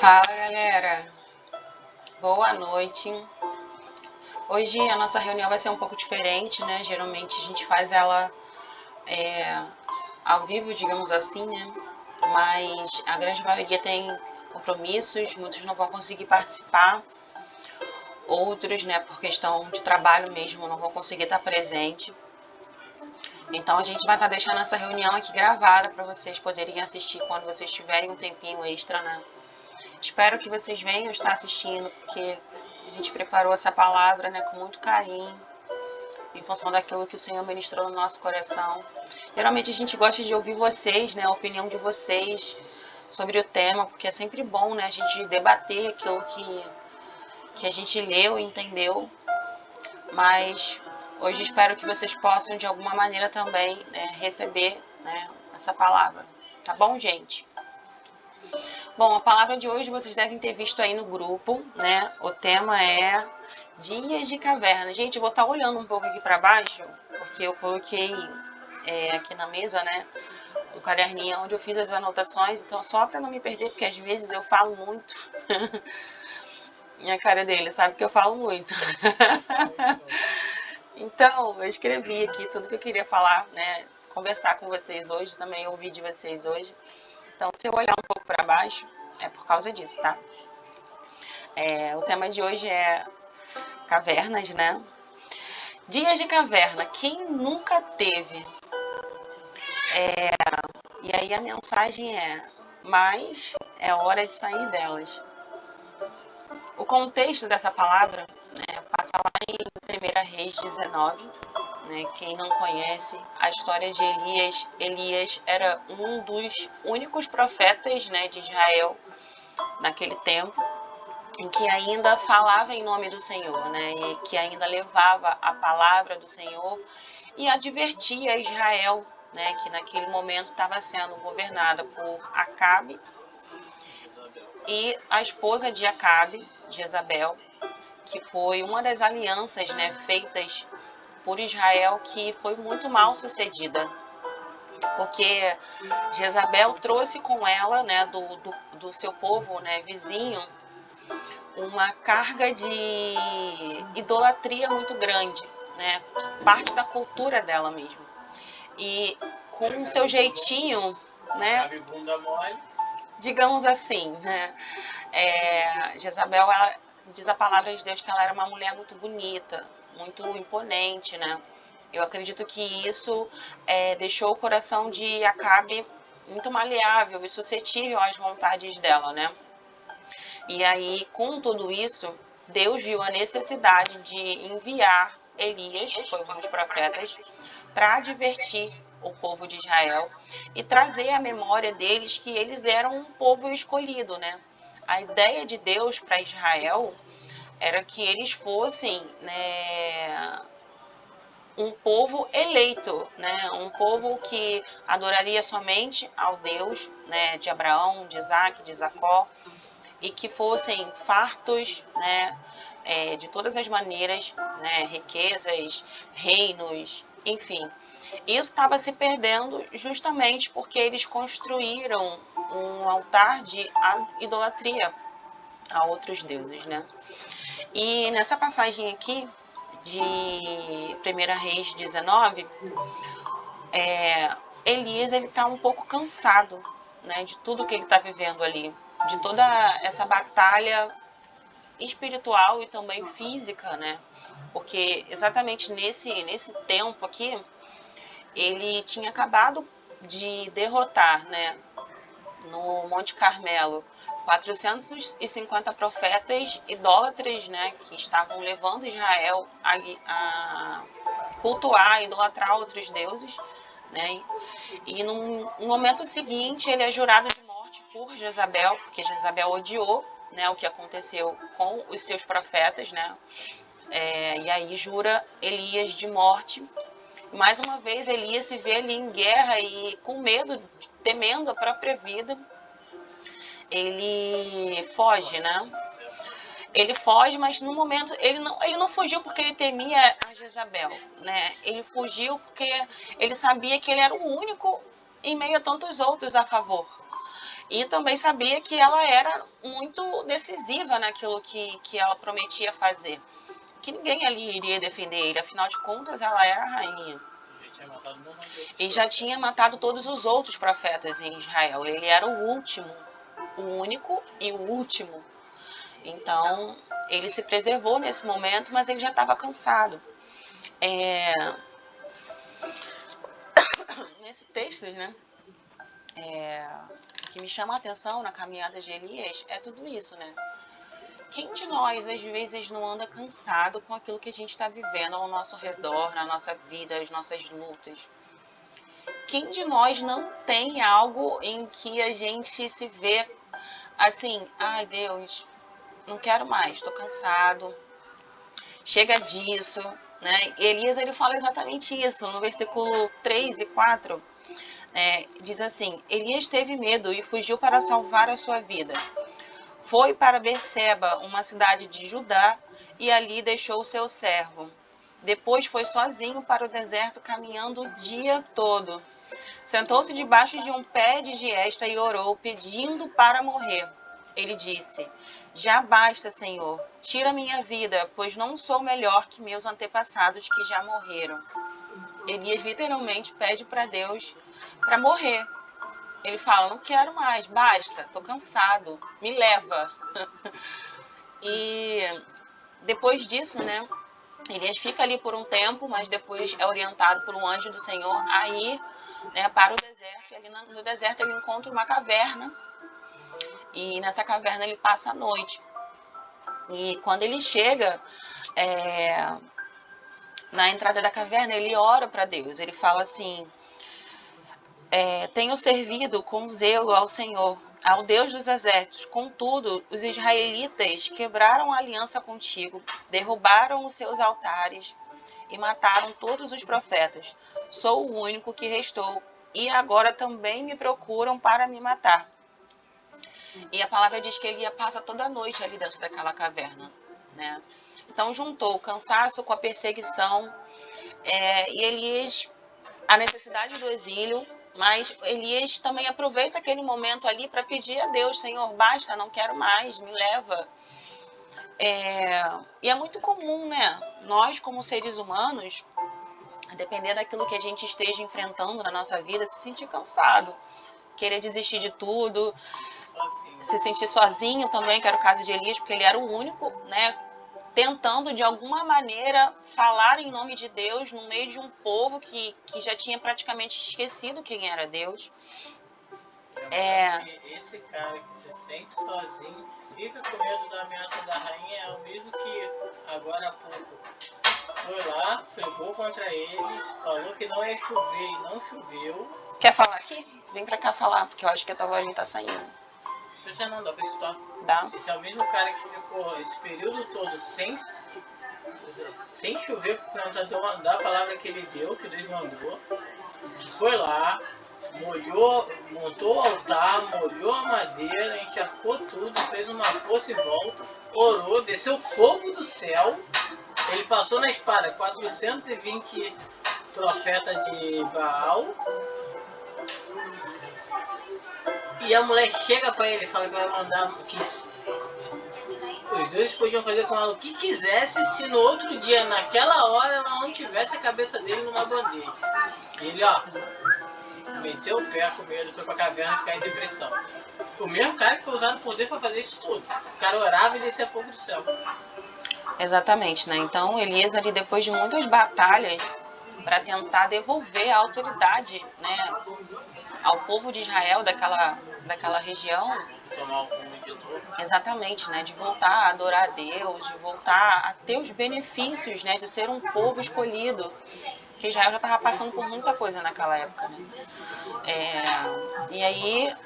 Fala galera, boa noite. Hoje a nossa reunião vai ser um pouco diferente, né? Geralmente a gente faz ela ao vivo, digamos assim, né? Mas a grande maioria tem compromissos, muitos não vão conseguir participar, outros, né, por questão de trabalho mesmo, não vão conseguir estar presente. Então a gente vai estar deixando essa reunião aqui gravada para vocês poderem assistir quando vocês tiverem um tempinho extra, né? Espero que vocês venham estar assistindo, porque a gente preparou essa palavra, né, com muito carinho, em função daquilo que o Senhor ministrou no nosso coração. Geralmente a gente gosta de ouvir vocês, né, a opinião de vocês sobre o tema, porque é sempre bom, né, a gente debater aquilo que a gente leu e entendeu. Mas hoje espero que vocês possam, de alguma maneira também, né, receber, né, essa palavra. Tá bom, gente? Bom, a palavra de hoje vocês devem ter visto aí no grupo, né? O tema é Dias de Caverna. Gente, eu vou estar olhando um pouco aqui para baixo, porque eu coloquei aqui na mesa, né? Um caderninho onde eu fiz as anotações, então só para não me perder, porque às vezes eu falo muito. Minha cara dele sabe que eu falo muito. Então, eu escrevi aqui tudo que eu queria falar, né? Conversar com vocês hoje, também ouvir de vocês hoje. Então, se eu olhar um pouco para baixo, é por causa disso, tá? O tema de hoje é cavernas, né? Dias de caverna, quem nunca teve? E aí a mensagem mas é hora de sair delas. O contexto dessa palavra, né, passa lá em 1 Reis 19, né? Quem não conhece a história de Elias, Elias era um dos únicos profetas, né, de Israel naquele tempo, em que ainda falava em nome do Senhor, né, e que ainda levava a palavra do Senhor e advertia Israel, né, que naquele momento estava sendo governada por Acabe e a esposa de Acabe, Jezabel, que foi uma das alianças, né, feitas por Israel que foi muito mal sucedida, porque Jezabel trouxe com ela, né, do seu povo, né, vizinho, uma carga de idolatria muito grande, né, parte da cultura dela mesmo. E com o seu jeitinho, né, digamos assim, né, Jezabel, ela, diz a palavra de Deus que ela era uma mulher muito bonita, muito imponente, né. Eu acredito que isso deixou o coração de Acabe muito maleável e suscetível às vontades dela, né. E aí, com tudo isso, Deus viu a necessidade de enviar Elias, que foi um dos profetas, para advertir o povo de Israel e trazer à memória deles que eles eram um povo escolhido, né? A ideia de Deus para Israel era que eles fossem, né, um povo eleito, né? Um povo que adoraria somente ao Deus, né, de Abraão, de Isaac, de Jacó, e que fossem fartos, né, de todas as maneiras, né, riquezas, reinos, enfim. Isso estava se perdendo justamente porque eles construíram um altar de idolatria a outros deuses, né? E nessa passagem aqui de 1 Reis 19, Elias ele está um pouco cansado, né, de tudo que ele está vivendo ali, de toda essa batalha espiritual e também física, né? Porque exatamente nesse tempo aqui, ele tinha acabado de derrotar, né, no Monte Carmelo, 450 profetas idólatras, né, que estavam levando Israel a cultuar, a idolatrar outros deuses, né? E no momento seguinte, ele é jurado de morte por Jezabel, porque Jezabel odiou, né, o que aconteceu com os seus profetas, né? E aí jura Elias de morte. Mais uma vez, Elias se vê ali em guerra e com medo, temendo a própria vida, ele foge, né? Ele foge, mas no momento ele não fugiu porque ele temia a Jezabel, né? Ele fugiu porque ele sabia que ele era o único em meio a tantos outros a favor. E também sabia que ela era muito decisiva naquilo que ela prometia fazer. Que ninguém ali iria defender ele, afinal de contas ela era a rainha. E já tinha matado todos os outros profetas em Israel. Ele era o último, o único e o último. Então, ele se preservou nesse momento, mas ele já estava cansado. Nesse texto, né, que me chama a atenção na caminhada de Elias é tudo isso, né? Quem de nós, às vezes, não anda cansado com aquilo que a gente está vivendo ao nosso redor, na nossa vida, as nossas lutas? Quem de nós não tem algo em que a gente se vê assim, ai Deus, não quero mais, estou cansado, chega disso, né? Elias, ele fala exatamente isso, no versículo 3 e 4, diz assim, Elias teve medo e fugiu para salvar a sua vida. Foi para Berseba, uma cidade de Judá, e ali deixou o seu servo. Depois foi sozinho para o deserto, caminhando o dia todo. Sentou-se debaixo de um pé de giesta e orou, pedindo para morrer. Ele disse, já basta, Senhor, tira minha vida, pois não sou melhor que meus antepassados que já morreram. Elias literalmente pede para Deus para morrer. Ele fala, não quero mais, basta, estou cansado, me leva. E depois disso, né, Elias fica ali por um tempo, mas depois é orientado por um anjo do Senhor a ir, né, para o deserto. E ali no deserto ele encontra uma caverna e nessa caverna ele passa a noite. E quando ele chega na entrada da caverna, ele ora para Deus. Ele fala assim, tenho servido com zelo ao Senhor, ao Deus dos exércitos. Contudo, os israelitas quebraram a aliança contigo, derrubaram os seus altares e mataram todos os profetas. Sou o único que restou, e agora também me procuram para me matar. E a palavra diz que ele passa toda a noite ali dentro daquela caverna, né? Então juntou o cansaço com a perseguição, e Elias, a necessidade do exílio, mas Elias também aproveita aquele momento ali para pedir a Deus, Senhor, basta, não quero mais, me leva. E é muito comum, né? Nós, como seres humanos, dependendo daquilo que a gente esteja enfrentando na nossa vida, se sentir cansado, querer desistir de tudo, se sentir sozinho também, que era o caso de Elias, porque ele era o único, né? Tentando de alguma maneira falar em nome de Deus no meio de um povo que já tinha praticamente esquecido quem era Deus. Esse cara que se sente sozinho, fica com medo da ameaça da rainha, é o mesmo que agora há pouco foi lá, frigou contra eles, falou que não ia chover e não choveu. Quer falar aqui? Vem pra cá falar, porque eu acho que a tua voz não tá saindo. Já não dá pra escutar. Dá? Esse é o mesmo cara que ficou esse período todo sem chover por conta da palavra que ele deu, que Deus mandou. Foi lá, montou o altar, molhou a madeira, encharcou tudo, fez uma poça em volta, orou, desceu fogo do céu. Ele passou na espada 420 profetas de Baal. E a mulher chega pra ele e fala que vai mandar que os dois podiam fazer com ela o que quisesse se no outro dia, naquela hora, ela não tivesse a cabeça dele numa bandeja. E ele, meteu o pé com medo, foi pra caverna ficar em depressão. O mesmo cara que foi usado por Deus pra fazer isso tudo. O cara orava e descia fogo do céu. Exatamente, né? Então Elias ali, depois de muitas batalhas para tentar devolver a autoridade, né, ao povo de Israel daquela região, Tomar o rumo de novo. exatamente, né, de voltar a adorar a Deus, de voltar a ter os benefícios, né, de ser um povo escolhido, que Israel já estava passando por muita coisa naquela época, né? E aí,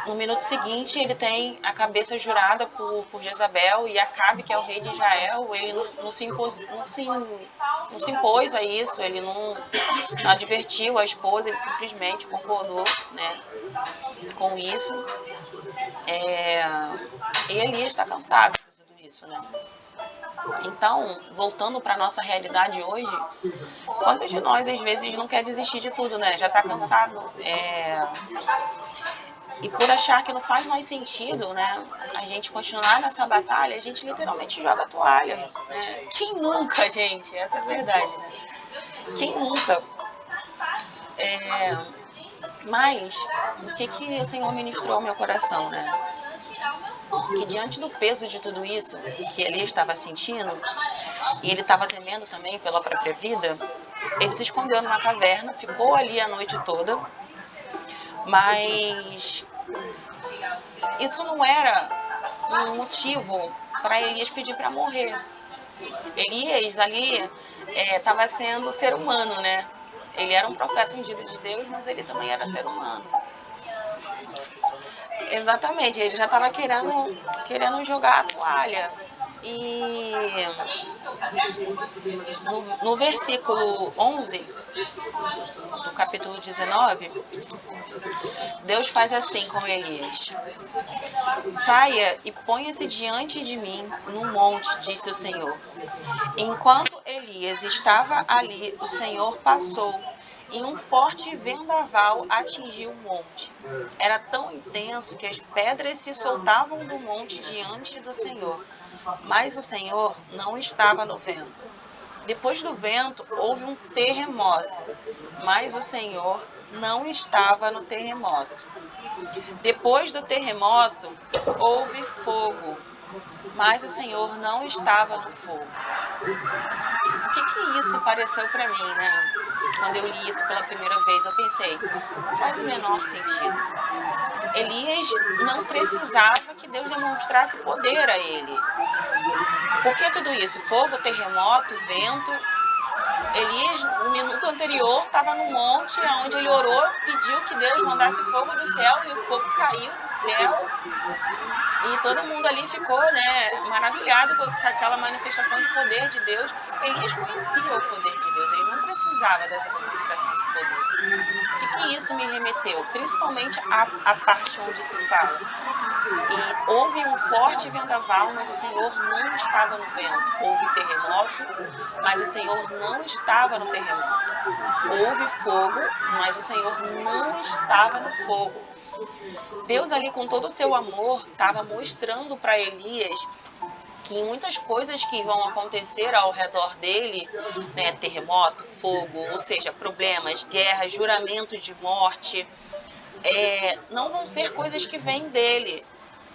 no minuto seguinte, ele tem a cabeça jurada por Jezabel, e Acabe, que é o rei de Israel, ele não se impôs a isso, ele não advertiu a esposa, ele simplesmente concordou, né, com isso. E Elias está cansado de tudo isso, né? Então, voltando para a nossa realidade hoje, quantos de nós às vezes não quer desistir de tudo, né? Já está cansado, E por achar que não faz mais sentido, né, a gente continuar nessa batalha, a gente literalmente joga a toalha, né? Quem nunca, gente? Essa é a verdade, né? Quem nunca? Mas, o que o Senhor ministrou ao meu coração, né? Que diante do peso de tudo isso que ele estava sentindo, e ele estava temendo também pela própria vida, ele se escondeu numa caverna, ficou ali a noite toda, mas isso não era um motivo para Elias pedir para morrer. Elias ali estava sendo ser humano, né? Ele era um profeta ungido de Deus, mas ele também era ser humano. Exatamente, ele já estava querendo jogar a toalha. E no versículo 11 do capítulo 19, Deus faz assim com Elias: saia e ponha-se diante de mim no monte, disse o Senhor. Enquanto Elias estava ali, o Senhor passou e um forte vendaval atingiu o monte. Era tão intenso que as pedras se soltavam do monte diante do Senhor, mas o Senhor não estava no vento. Depois do vento, houve um terremoto, mas o Senhor não estava no terremoto. Depois do terremoto, houve fogo, mas o Senhor não estava no fogo. O que isso pareceu para mim, né? Quando eu li isso pela primeira vez, eu pensei, não faz o menor sentido. Elias não precisava que Deus demonstrasse poder a ele. Por que tudo isso? Fogo, terremoto, vento. Elias, no minuto anterior, estava no monte onde ele orou, pediu que Deus mandasse fogo do céu e o fogo caiu do céu. E todo mundo ali ficou, né, maravilhado com aquela manifestação de poder de Deus. Elias conhecia o poder de Deus, ele não precisava dessa demonstração de poder. O que isso me remeteu? Principalmente a parte onde se fala. E houve um forte vendaval, mas o Senhor não estava no vento. Houve terremoto, mas o Senhor não estava no terremoto. Houve fogo, mas o Senhor não estava no fogo. Deus ali, com todo o seu amor, estava mostrando para Elias que muitas coisas que vão acontecer ao redor dele, né, terremoto, fogo, ou seja, problemas, guerras, juramentos de morte, não vão ser coisas que vêm dele.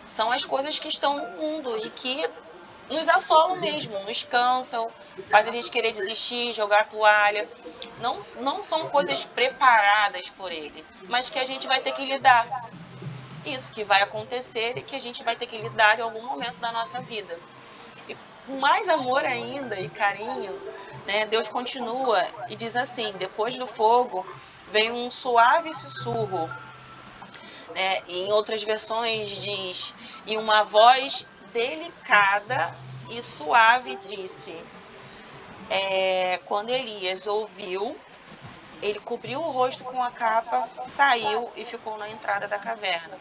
São as coisas que estão no mundo e que nos assolam mesmo, nos cansam, faz a gente querer desistir, jogar a toalha. Não são coisas preparadas por ele, mas que a gente vai ter que lidar. Isso que vai acontecer e que a gente vai ter que lidar em algum momento da nossa vida. E com mais amor ainda e carinho, né, Deus continua e diz assim: depois do fogo vem um suave sussurro, né? Em outras versões diz: e uma voz delicada e suave disse. Quando Elias ouviu, ele cobriu o rosto com a capa, saiu e ficou na entrada da caverna.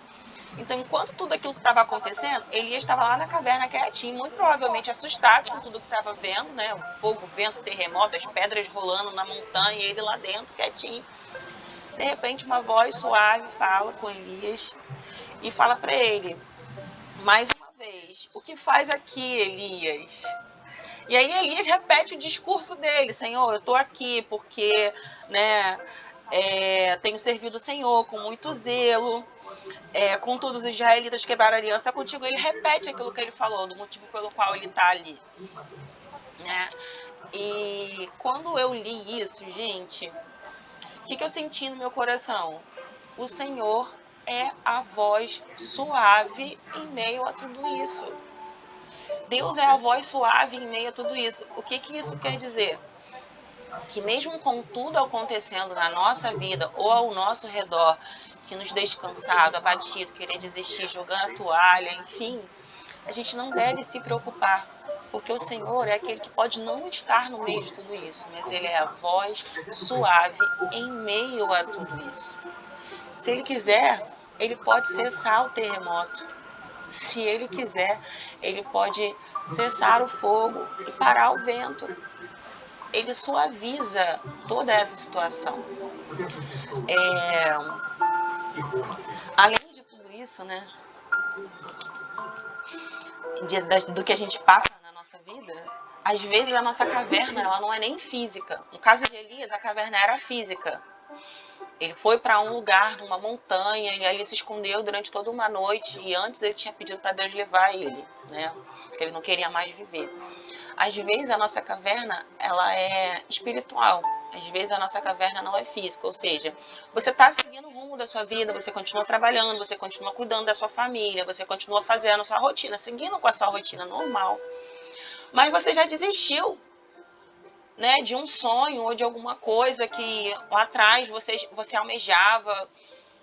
Então, enquanto tudo aquilo que estava acontecendo, Elias estava lá na caverna quietinho, muito provavelmente assustado com tudo que estava vendo, né? O fogo, o vento, o terremoto, as pedras rolando na montanha, e ele lá dentro quietinho. De repente, uma voz suave fala com Elias e fala para ele, mais uma vez: o que faz aqui, Elias? E aí Elias repete o discurso dele: Senhor, eu estou aqui porque, né, tenho servido o Senhor com muito zelo. Contudo, os israelitas quebraram a aliança contigo. Ele repete aquilo que ele falou, do motivo pelo qual ele está ali, né? E quando eu li isso, gente, o que eu senti no meu coração? O Senhor é a voz suave em meio a tudo isso. Deus é a voz suave em meio a tudo isso. O que isso quer dizer? Que mesmo com tudo acontecendo na nossa vida ou ao nosso redor, que nos deixa cansado, abatido, querer desistir, jogando a toalha, enfim, a gente não deve se preocupar, porque o Senhor é aquele que pode não estar no meio de tudo isso, mas Ele é a voz suave em meio a tudo isso. Se Ele quiser, Ele pode cessar o terremoto. Se Ele quiser, Ele pode cessar o fogo e parar o vento. Ele suaviza toda essa situação. Além de tudo isso, né? Do que a gente passa na nossa vida. Às vezes a nossa caverna, ela não é nem física. No caso de Elias, a caverna era física. Ele foi para um lugar, numa montanha, e ali se escondeu durante toda uma noite. E antes ele tinha pedido para Deus levar ele, né? Porque ele não queria mais viver. Às vezes a nossa caverna, ela é espiritual. Às vezes a nossa caverna não é física. Ou seja, você está seguindo o rumo da sua vida, você continua trabalhando, você continua cuidando da sua família, você continua fazendo a sua rotina, seguindo com a sua rotina normal. Mas você já desistiu, né, de um sonho ou de alguma coisa que lá atrás você almejava,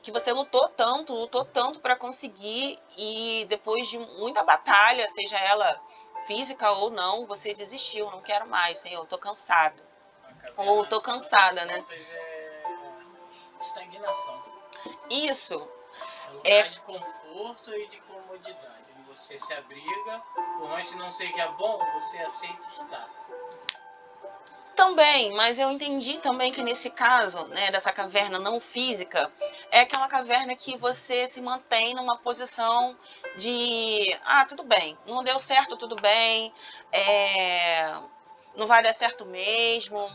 que você lutou tanto para conseguir, e depois de muita batalha, seja ela física ou não, você desistiu, não quero mais, Senhor, tô cansado. Ou tô cansada, né? Estagnação. Isso. É lugar de conforto e de comodidade. Você se abriga, por mais que não seja bom, você aceita estar. Também, mas eu entendi também que nesse caso, né, dessa caverna não física, é aquela caverna que você se mantém numa posição de, tudo bem, não deu certo, tudo bem, não vai dar certo mesmo.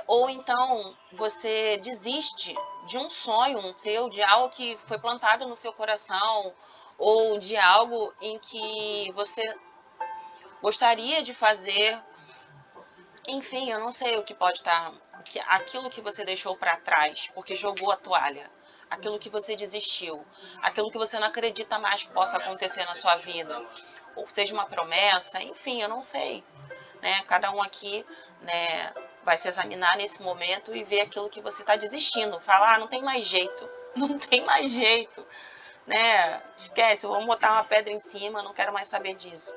Ou então você desiste de um sonho seu, de algo que foi plantado no seu coração, ou de algo em que você gostaria de fazer. Enfim, eu não sei o que pode estar, aquilo que você deixou para trás, porque jogou a toalha, aquilo que você desistiu, aquilo que você não acredita mais que possa acontecer na sua vida, ou seja uma promessa, enfim, eu não sei, né? Cada um aqui, né, vai se examinar nesse momento e ver aquilo que você está desistindo, falar, não tem mais jeito, não tem mais jeito, né? Esquece, vamos botar uma pedra em cima, não quero mais saber disso,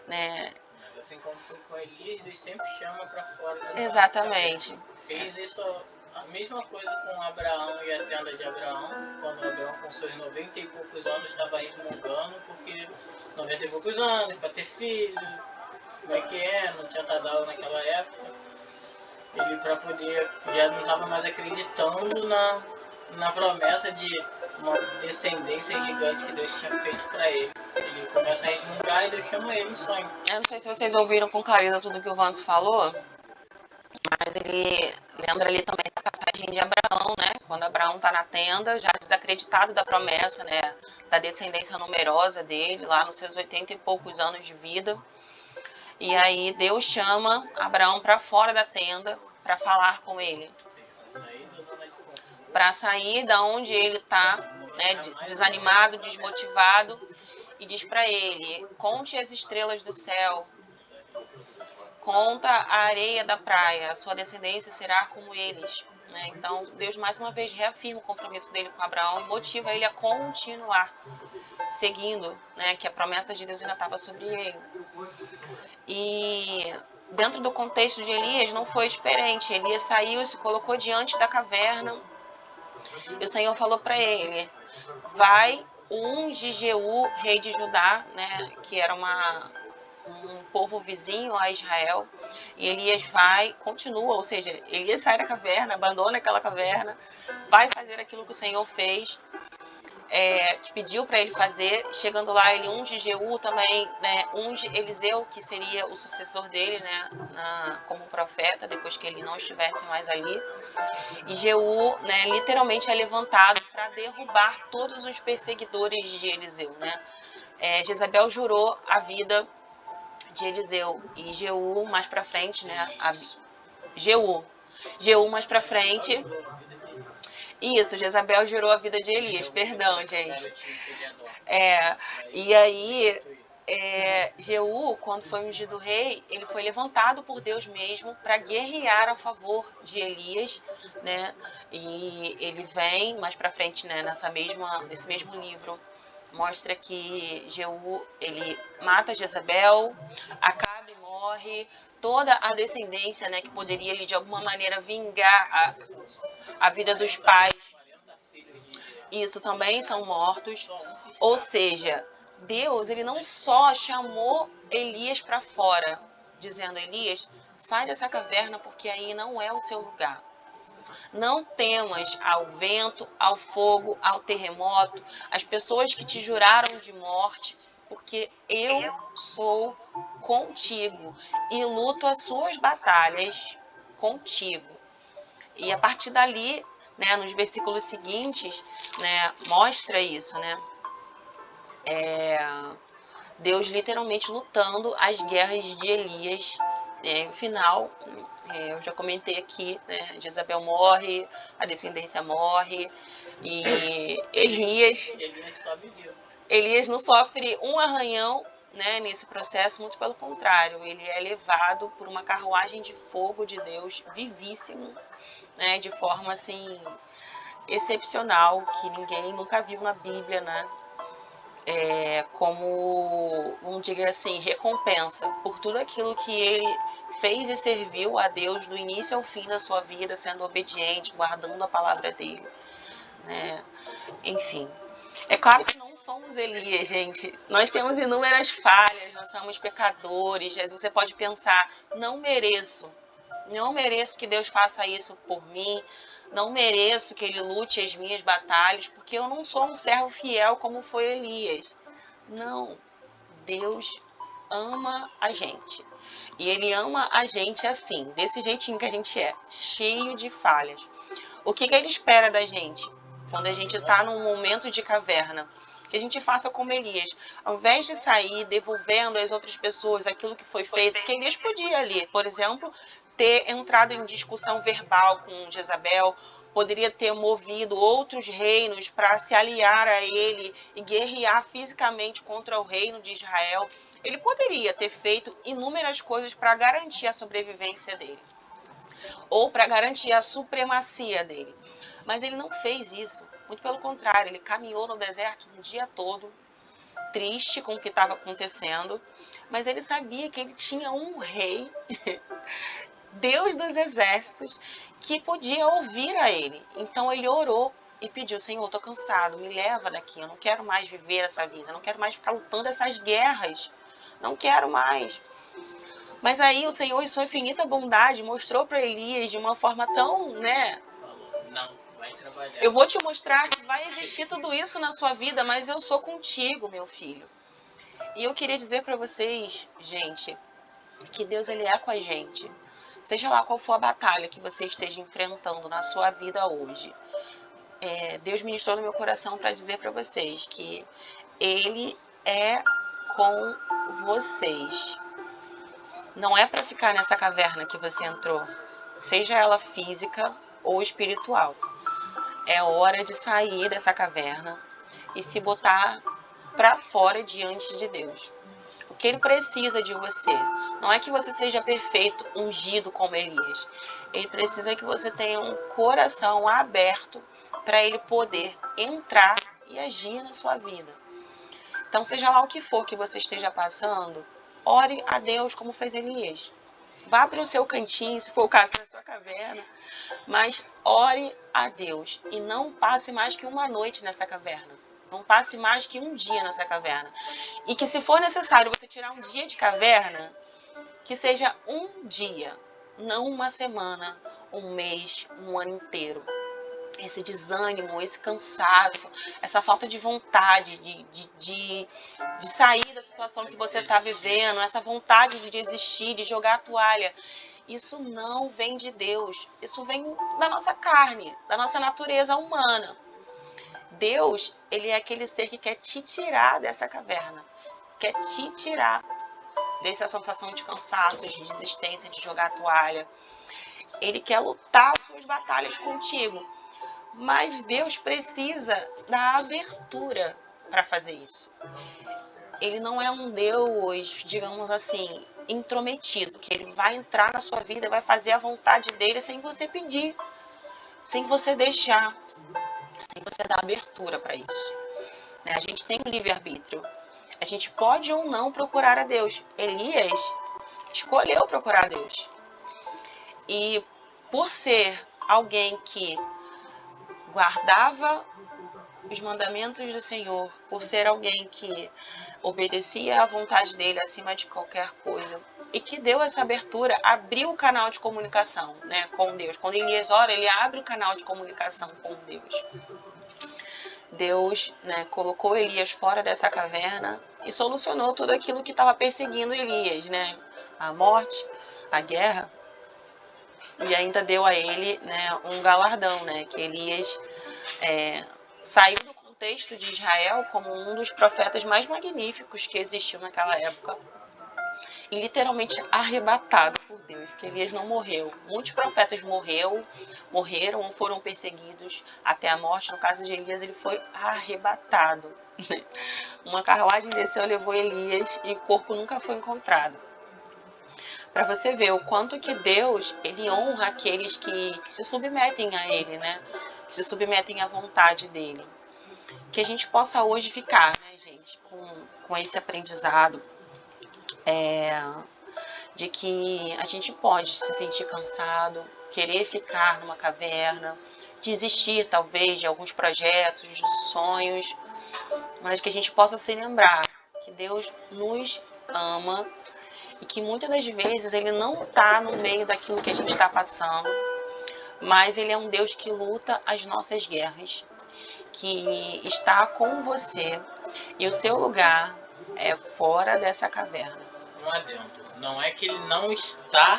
né? Assim como foi com Elias, Deus sempre chama para fora dessa Exatamente. caverna. Fez isso, a mesma coisa com Abraão e a tenda de Abraão, quando Abraão com seus 90 e poucos anos estava resmungando, porque 90 e poucos anos, para ter filho, como é que é, não tinha Tadal naquela época. Ele para poder, já não estava mais acreditando na promessa de uma descendência gigante que Deus tinha feito para ele. Ele começa a resmungar e Deus chama ele em sonho. Eu não sei se vocês ouviram com clareza tudo que o Vance falou, mas ele lembra ali também da passagem de Abraão, né? Quando Abraão está na tenda, já desacreditado da promessa, né? Da descendência numerosa dele, lá nos seus 80 e poucos anos de vida. E aí Deus chama Abraão para fora da tenda para falar com ele. Para sair da onde ele está, né? Desanimado, desmotivado. E diz para ele, conte as estrelas do céu, conta a areia da praia, a sua descendência será como eles. Né? Então, Deus mais uma vez reafirma o compromisso dele com Abraão e motiva ele a continuar seguindo, né? Que a promessa de Deus ainda estava sobre ele. E dentro do contexto de Elias não foi diferente. Elias saiu e se colocou diante da caverna. E o Senhor falou para ele, vai unge Jeú, rei de Judá, né, que era um povo vizinho a Israel, e Elias vai, continua, ou seja, Elias sai da caverna, abandona aquela caverna, vai fazer aquilo que o Senhor fez, que pediu para ele fazer. Chegando lá, ele unge Jeú também, né, unge Eliseu, que seria o sucessor dele, né, como profeta, depois que ele não estivesse mais ali. E Jeú, né, literalmente é levantado para derrubar todos os perseguidores de Eliseu, né? Jezabel jurou a vida de Eliseu e Jeú mais para frente, né? Jeú mais para frente. Isso, Jezabel jurou a vida de Elias, perdão, gente. E aí, Jeú, quando foi ungido rei, ele foi levantado por Deus mesmo para guerrear a favor de Elias, né? E ele vem mais para frente, né? Nesse mesmo livro, mostra que Jeú, ele mata Jezabel, Acabe morre, toda a descendência, né, que poderia de alguma maneira vingar a vida dos pais, isso também são mortos. Ou seja, Deus, ele não só chamou Elias para fora, dizendo, Elias, sai dessa caverna porque aí não é o seu lugar. Não temas ao vento, ao fogo, ao terremoto, as pessoas que te juraram de morte, porque eu sou contigo e luto as suas batalhas contigo. E a partir dali, né, nos versículos seguintes, né, mostra isso, né? Deus literalmente lutando as guerras de Elias. No final, eu já comentei aqui, né, Jezabel morre, a descendência morre, e Elias não sofre um arranhão, né, nesse processo, muito pelo contrário, ele é levado por uma carruagem de fogo de Deus, vivíssimo, né, de forma assim excepcional, que ninguém nunca viu na Bíblia, né? Como, vamos dizer assim, recompensa por tudo aquilo que ele fez e serviu a Deus do início ao fim da sua vida, sendo obediente, guardando a palavra dele, né? Enfim, é claro que não somos Elias, gente. Nós temos inúmeras falhas, nós somos pecadores. Você pode pensar, não mereço que Deus faça isso por mim, não mereço que Ele lute as minhas batalhas, porque eu não sou um servo fiel como foi Elias. Não, Deus ama a gente. E Ele ama a gente assim, desse jeitinho que a gente é, cheio de falhas. O que Ele espera da gente quando a gente está num momento de caverna? Que a gente faça como Elias. Ao invés de sair devolvendo às outras pessoas aquilo que foi feito, porque Elias podia ali, por exemplo, ter entrado em discussão verbal com Jezabel, poderia ter movido outros reinos para se aliar a ele e guerrear fisicamente contra o reino de Israel. Ele poderia ter feito inúmeras coisas para garantir a sobrevivência dele, ou para garantir a supremacia dele. Mas ele não fez isso. Muito pelo contrário, ele caminhou no deserto um dia todo, triste com o que estava acontecendo, mas ele sabia que ele tinha um rei, Deus dos exércitos, que podia ouvir a ele. Então ele orou e pediu: Senhor, estou cansado, me leva daqui, eu não quero mais viver essa vida, eu não quero mais ficar lutando essas guerras, não quero mais. Mas aí o Senhor, em sua infinita bondade, mostrou para Elias de uma forma tão, né? Não, vai trabalhar. Eu vou te mostrar que vai existir tudo isso na sua vida, mas eu sou contigo, meu filho. E eu queria dizer para vocês, gente, que Deus ele é com a gente. Seja lá qual for a batalha que você esteja enfrentando na sua vida hoje. Deus ministrou no meu coração para dizer para vocês que Ele é com vocês. Não é para ficar nessa caverna que você entrou, seja ela física ou espiritual. É hora de sair dessa caverna e se botar para fora diante de Deus. O que Ele precisa de você não é que você seja perfeito, ungido como Elias. Ele precisa que você tenha um coração aberto para Ele poder entrar e agir na sua vida. Então, seja lá o que for que você esteja passando, ore a Deus como fez Elias. Vá para o seu cantinho, se for o caso da sua caverna, mas ore a Deus e não passe mais que uma noite nessa caverna. Não passe mais que um dia nessa caverna. E que se for necessário você tirar um dia de caverna, que seja um dia, não uma semana, um mês, um ano inteiro. Esse desânimo, esse cansaço, essa falta de vontade de sair da situação que você está vivendo, essa vontade de desistir, de jogar a toalha, isso não vem de Deus. Isso vem da nossa carne, da nossa natureza humana. Deus, ele é aquele ser que quer te tirar dessa caverna, quer te tirar dessa sensação de cansaço, de desistência, de jogar a toalha. Ele quer lutar suas batalhas contigo. Mas Deus precisa da abertura para fazer isso. Ele não é um Deus, digamos assim, intrometido, que ele vai entrar na sua vida e vai fazer a vontade dele sem você pedir, sem você deixar, sem você dar abertura para isso. A gente tem o livre-arbítrio. A gente pode ou não procurar a Deus. Elias escolheu procurar a Deus. E por ser alguém que guardava os mandamentos do Senhor, por ser alguém que obedecia à vontade dele acima de qualquer coisa, e que deu essa abertura, abriu o canal de comunicação, né, com Deus. Quando Elias ora, ele abre o canal de comunicação com Deus. Deus, né, colocou Elias fora dessa caverna e solucionou tudo aquilo que estava perseguindo Elias, né, a morte, a guerra, e ainda deu a ele, né, um galardão, né, que Elias saiu do contexto de Israel como um dos profetas mais magníficos que existiu naquela época, e literalmente arrebatado por Deus, porque Elias não morreu. Muitos profetas morreram ou foram perseguidos até a morte. No caso de Elias, ele foi arrebatado. Uma carruagem desceu, levou Elias e o corpo nunca foi encontrado. Para você ver o quanto que Deus, ele honra aqueles que se submetem a ele, né? Que se submetem à vontade dele. Que a gente possa hoje ficar, né, gente, com esse aprendizado, de que a gente pode se sentir cansado, querer ficar numa caverna, desistir talvez de alguns projetos, de sonhos, mas que a gente possa se lembrar que Deus nos ama e que muitas das vezes Ele não está no meio daquilo que a gente está passando, mas Ele é um Deus que luta as nossas guerras, que está com você e o seu lugar é fora dessa caverna. Um adendo. Não é que ele não está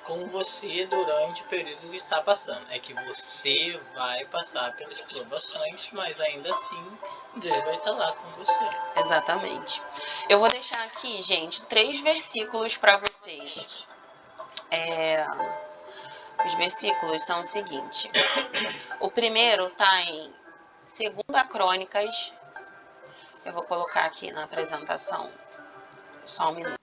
com você durante o período que está passando. É que você vai passar pelas provações, mas ainda assim Deus vai estar lá com você. Exatamente. Eu vou deixar aqui, gente, 3 versículos para vocês. Os versículos são o seguinte. O primeiro está em 2 Crônicas. Eu vou colocar aqui na apresentação. Só um minuto.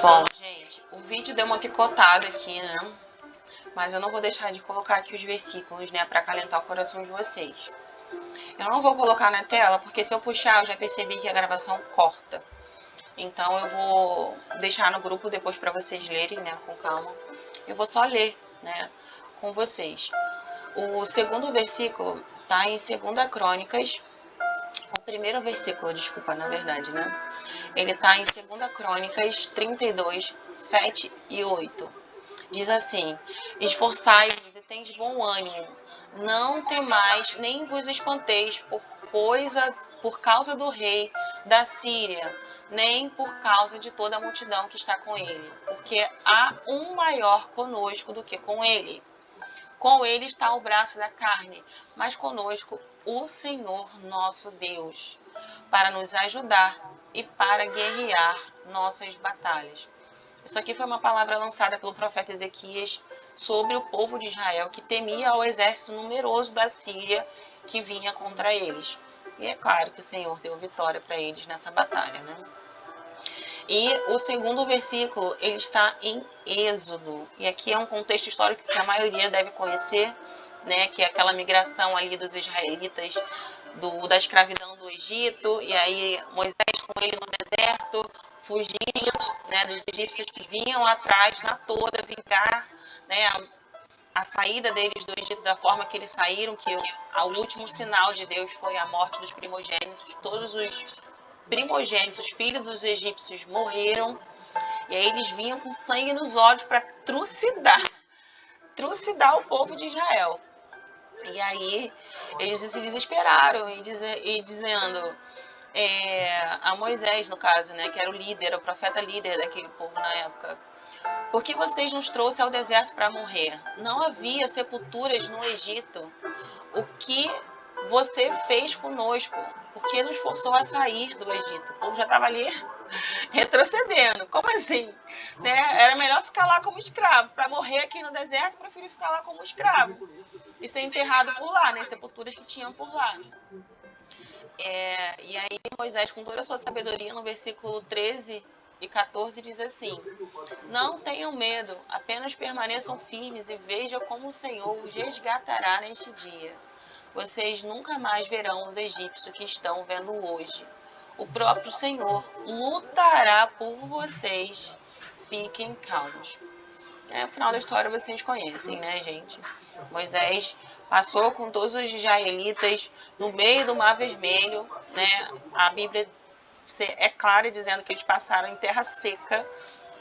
Bom, gente, o vídeo deu uma picotada aqui, né? Mas eu não vou deixar de colocar aqui os versículos, né? Para acalentar o coração de vocês. Eu não vou colocar na tela, porque se eu puxar, eu já percebi que a gravação corta. Então eu vou deixar no grupo depois para vocês lerem, né? Com calma. Eu vou só ler, né? Com vocês. O segundo versículo está em 2 Crônicas. O primeiro versículo, desculpa, na verdade, né? Ele está em 2 Crônicas 32, 7 e 8. Diz assim: esforçai-vos e tende bom ânimo, não temais nem vos espanteis por causa do rei da Síria, nem por causa de toda a multidão que está com ele, porque há um maior conosco do que com ele. Com ele está o braço da carne, mas conosco o Senhor nosso Deus, para nos ajudar e para guerrear nossas batalhas. Isso aqui foi uma palavra lançada pelo profeta Ezequias sobre o povo de Israel, que temia ao exército numeroso da Síria que vinha contra eles. E é claro que o Senhor deu vitória para eles nessa batalha, né? E o segundo versículo, ele está em Êxodo. E aqui é um contexto histórico que a maioria deve conhecer, né? Que é aquela migração ali dos israelitas da escravidão do Egito. E aí Moisés com ele no deserto, fugindo, né, dos egípcios que vinham atrás na toda, vingar, né, a saída deles do Egito da forma que eles saíram, que o último sinal de Deus foi a morte dos primogênitos. Todos os primogênitos, filhos dos egípcios, morreram. E aí eles vinham com sangue nos olhos para trucidar o povo de Israel. E aí eles se desesperaram e dizendo a Moisés, no caso, né, que era o líder, o profeta líder daquele povo na época: por que vocês nos trouxeram ao deserto para morrer? Não havia sepulturas no Egito. O que você fez conosco? Por que nos forçou a sair do Egito? O povo já estava ali retrocedendo. Como assim? Né? Era melhor ficar lá como escravo. Para morrer aqui no deserto, eu prefiro ficar lá como escravo e ser enterrado por lá, nas sepulturas que tinham por lá. E aí Moisés, com toda a sua sabedoria, no versículo 13 e 14, diz assim: não tenham medo, apenas permaneçam firmes e vejam como o Senhor os resgatará neste dia. Vocês nunca mais verão os egípcios que estão vendo hoje. O próprio Senhor lutará por vocês. Fiquem calmos. O final da história vocês conhecem, né, gente? Moisés passou com todos os israelitas no meio do Mar Vermelho, né? A Bíblia é clara dizendo que eles passaram em terra seca,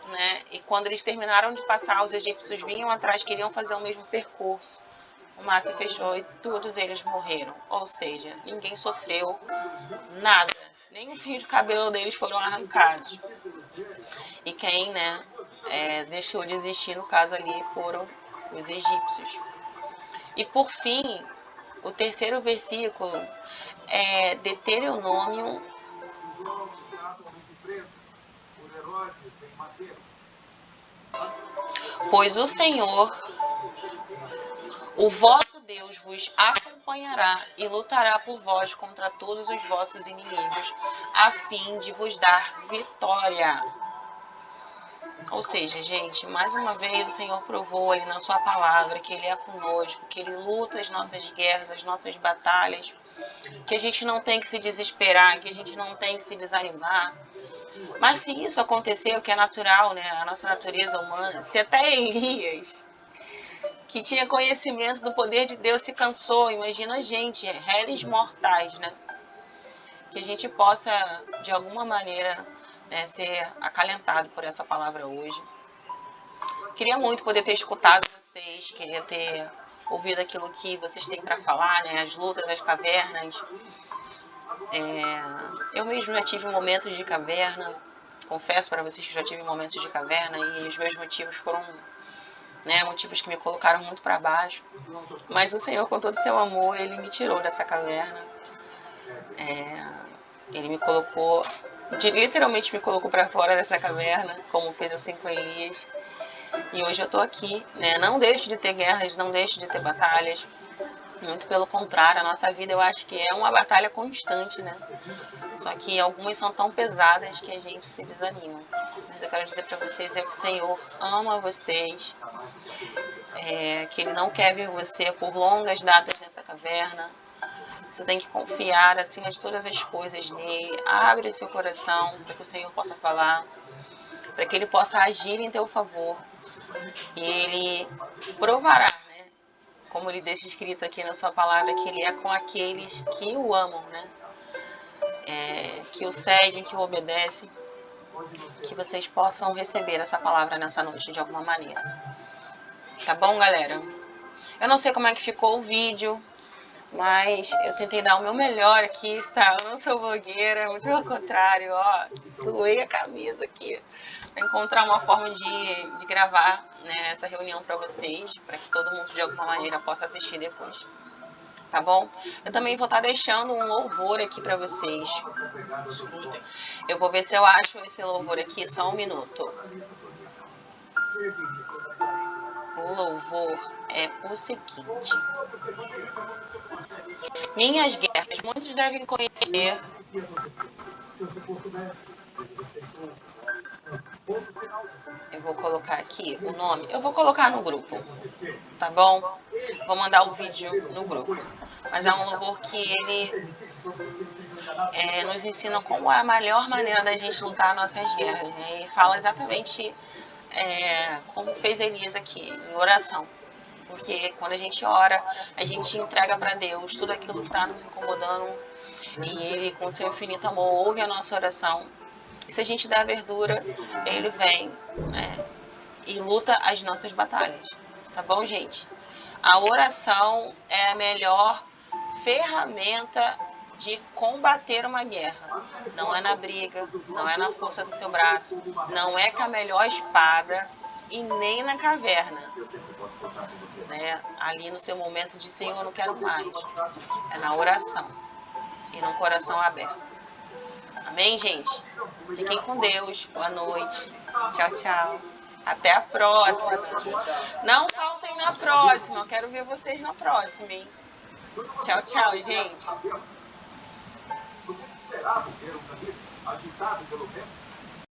né? E quando eles terminaram de passar, os egípcios vinham atrás, queriam fazer o mesmo percurso. O mar se fechou e todos eles morreram. Ou seja, ninguém sofreu nada. Nem o fio de cabelo deles foram arrancados. E quem, né, deixou de existir, no caso ali, foram os egípcios. E por fim, o terceiro versículo é Deuteronômio. Pois o Senhor, o vosso Deus, vos acompanhará e lutará por vós contra todos os vossos inimigos, a fim de vos dar vitória. Ou seja, gente, mais uma vez o Senhor provou ali na sua palavra que Ele é conosco, que Ele luta as nossas guerras, as nossas batalhas, que a gente não tem que se desesperar, que a gente não tem que se desanimar. Mas se isso acontecer, o que é natural, né, a nossa natureza humana, se até Elias, que tinha conhecimento do poder de Deus, se cansou, imagina a gente, réis mortais, né? Que a gente possa, de alguma maneira, né, ser acalentado por essa palavra hoje. Queria muito poder ter escutado vocês, queria ter ouvido aquilo que vocês têm para falar, né? As lutas, as cavernas. Eu mesmo já tive momentos de caverna, confesso para vocês que já tive momentos de caverna e os meus motivos foram, né, motivos que me colocaram muito para baixo. Mas o Senhor, com todo o seu amor, Ele me tirou dessa caverna. Ele me colocou, literalmente me colocou para fora dessa caverna, como fez assim com Elias. E hoje eu estou aqui, né? Não deixo de ter guerras, não deixo de ter batalhas. Muito pelo contrário, a nossa vida eu acho que é uma batalha constante, né? Só que algumas são tão pesadas que a gente se desanima. Mas eu quero dizer para vocês que o Senhor ama vocês, que Ele não quer ver você por longas datas nessa caverna. Você tem que confiar acima de todas as coisas nele. Abre seu coração para que o Senhor possa falar, para que Ele possa agir em teu favor. E Ele provará, né? Como Ele deixa escrito aqui na sua palavra, que Ele é com aqueles que o amam, né? Que o seguem, que o obedecem. Que vocês possam receber essa palavra nessa noite de alguma maneira. Tá bom, galera? Eu não sei como é que ficou o vídeo, mas eu tentei dar o meu melhor aqui, tá? Eu não sou blogueira, muito pelo contrário, ó. Suei a camisa aqui para encontrar uma forma de gravar, né, essa reunião para vocês, para que todo mundo de alguma maneira possa assistir depois. Tá bom? Eu também vou estar deixando um louvor aqui para vocês. Eu vou ver se eu acho esse louvor aqui, só um minuto. O louvor é o seguinte: minhas guerras, muitos devem conhecer. Eu vou colocar aqui o nome, eu vou colocar no grupo, tá bom? Vou mandar o vídeo no grupo. Mas é um louvor que ele nos ensina como é a melhor maneira da gente lutar nossas guerras, né? E fala exatamente como fez Elias aqui, em oração. Porque quando a gente ora, a gente entrega para Deus tudo aquilo que está nos incomodando. E Ele, com seu infinito amor, ouve a nossa oração. E se a gente der a verdura, ele vem, né, e luta as nossas batalhas. Tá bom, gente? A oração é a melhor ferramenta de combater uma guerra. Não é na briga, não é na força do seu braço, não é com a melhor espada e nem na caverna, né? Ali no seu momento de Senhor, eu não quero mais. É na oração e no coração aberto. Amém, gente? Fiquem com Deus. Boa noite. Tchau, tchau. Até a próxima. Não faltem na próxima. Eu quero ver vocês na próxima, hein? Tchau, tchau, gente.